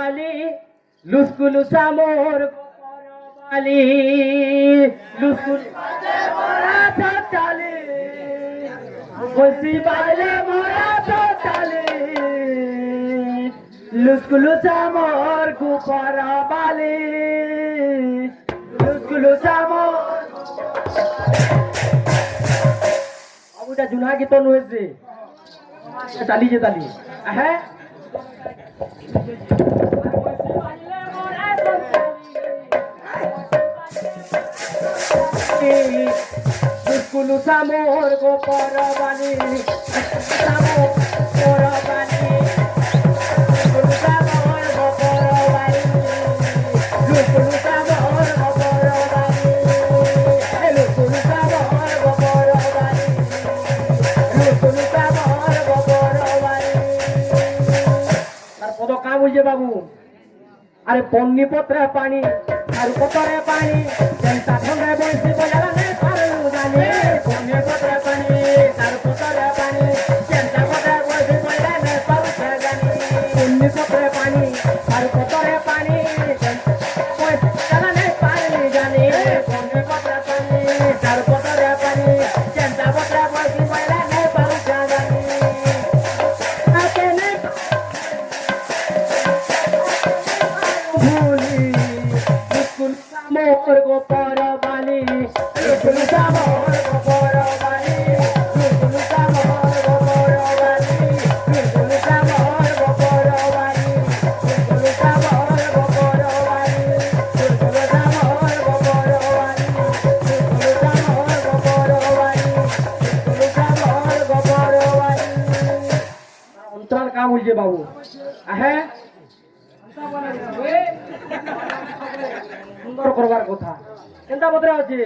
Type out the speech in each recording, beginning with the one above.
বালি লুসকুলু সামোর বালি লুসকুলু মোরা তো চালে বসি বাজলে মোরা তো চালে লুসকুলু সামোর গোপর বালি লুসকুলু সামোর বাবুটা জুনা গীত নয়েছে চালিয়ে চালিয়ে হ্যাঁ লুসকুলু সামোর গোপর বালি সামোর বালি লুসকুলু সামোর গোপর বালি লুসকুলু সামোর গোপর বালি লুসকুলু সামোর গোপর বালি লুসকুলু সামোর গোপর বালি তার পদ কা বুঝে বাবু আরে পন্নি পত্রে পানি আর পত্রে পানি চেন্তা ঢঙ্গে বসি বজালা নে পারু জানি পন্নি পত্রে পানি আর পত্রে পানি চেন্তা পত্রে বসি বজালা নে পারু জানি পন্নি পত্রে পানি আর পত্রে পানি বজালা নে পারু জানি পন্নি পত্রে পানি আর পত্রে পানি চেন্তা পত্রে বসি বজালা নে পারু জানি আকেনে মোর গোপর বালি লুসকুলু সামোর গোপর বালি লুসকুলু সামোর গোপর বালি লুসকুলু সামোর গোপর বালি লুসকুলু সামোর গোপর বালি লুসকুলু সামোর গোপর বালি লুসকুলু সামোর গোপর বালি লুসকুলু সামোর গোপর বালি অন্তরাল কা বলছে বাবু হ্যাঁ সুন্দর করবার কথা কেনটা বদরা আছে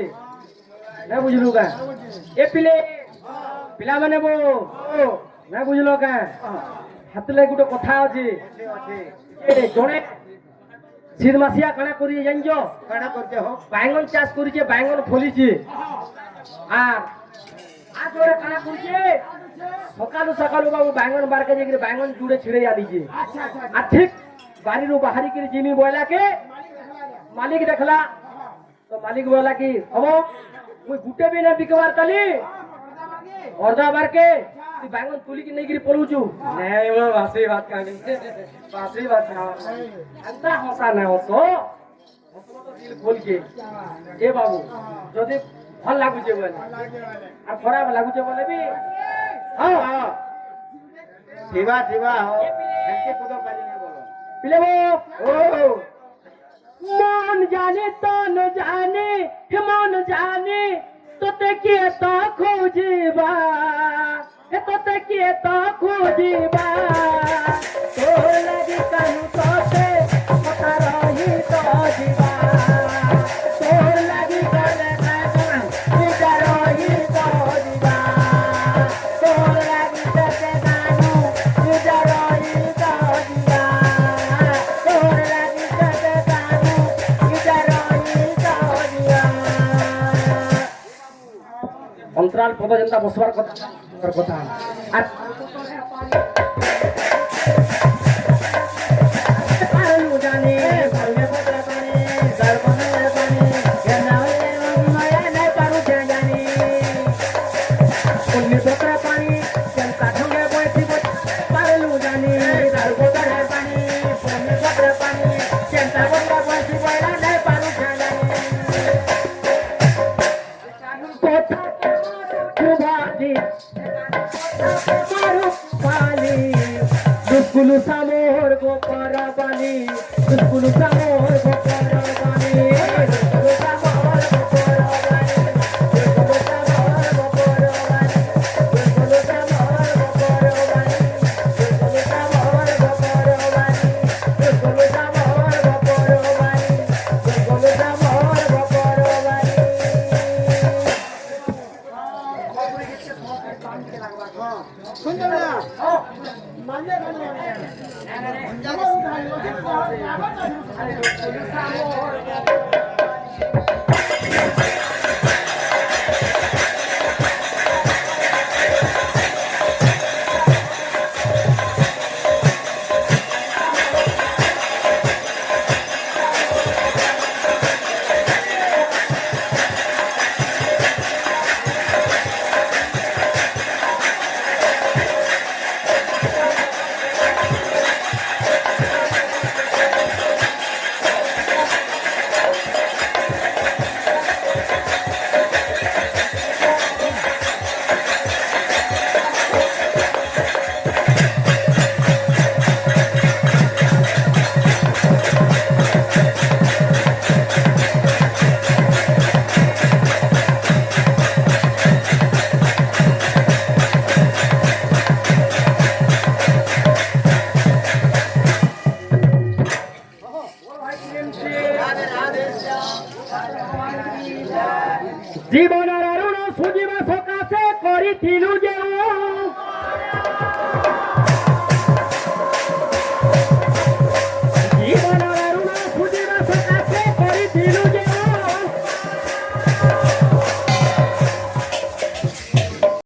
না বুঝলু কা এ পিলা মানে বো না বুঝলো কা হাতলে গুটো কথা আছে এ জনে শীত মাসিয়া কানা করি জানছ কানা করতে হোক বাইঙ্গন চাষ করিছে বাইঙ্গন ফলিছে আর আজ ওরা কানা করিছে সকালু সকালু বাবু বাইঙ্গন বারকে যে বাইঙ্গন জুড়ে ছিড়ে আলিছে আর ঠিক বাড়ির বাহারি করে জিমি বয়লাকে মালিক দেখলা তো মালিক বলা কি হব মুই গুটে বি না বিকবার কালি অর্ধা বারকে তুই বাইঙ্গন তুলি কি নেগিরি পড়ুছু নাই মো বাসি বাত কানি বাসি বাত না আন্তা হসা না হসো হসো তো দিল খোল কে এ বাবু যদি ভাল লাগুছে বলে আর খারাপ লাগুছে বলে বি হ্যাঁ হ্যাঁ ঠিবা ঠিবা হো একে কোদ পালি না বলো পিলে ও মন জানে তন জানে মন জানে তোতে কে তো খুঁজিবা তোতে কে তো খুঁজিবা তো লাগি কানু তোতে কথা রহি তো জিবা তো লাগি কানে কান নিজা রহি তো জিবা তো লাগি তোতে কানু নিজা রহি তো জিবা তো লাগি তোতে কানু নিজা রহি তো জিবা অন্তরাল পদ যেটা বসবার কথা আর পারলু জানে পারলে পত্র পানি সর্বময় পানি কেনা হলে ময়া নাই পারু জানি পন্নি পত্র পানি চেন্তা ঢঙ্গে বসি পারলু জানি সর্বময় পানি পন্নি পত্র পানি চেন্তা পত্র বসি বয়লা নাই পারু জানি কথা কুবাদি মারু বালি লুসকুলু সামোর গোপর বালি লুসকুলু সামোর গোপর বালি লুসকুলু সামোর গোপর বালি লুসকুলু সামোর গোপর বালি লুসকুলু সামোর গোপর বালি লুসকুলু সামোর গোপর বালি লুসকুলু সামোর গোপর বালি লুসকুলু সামোর গোপর বালি শুনতে না মানলে না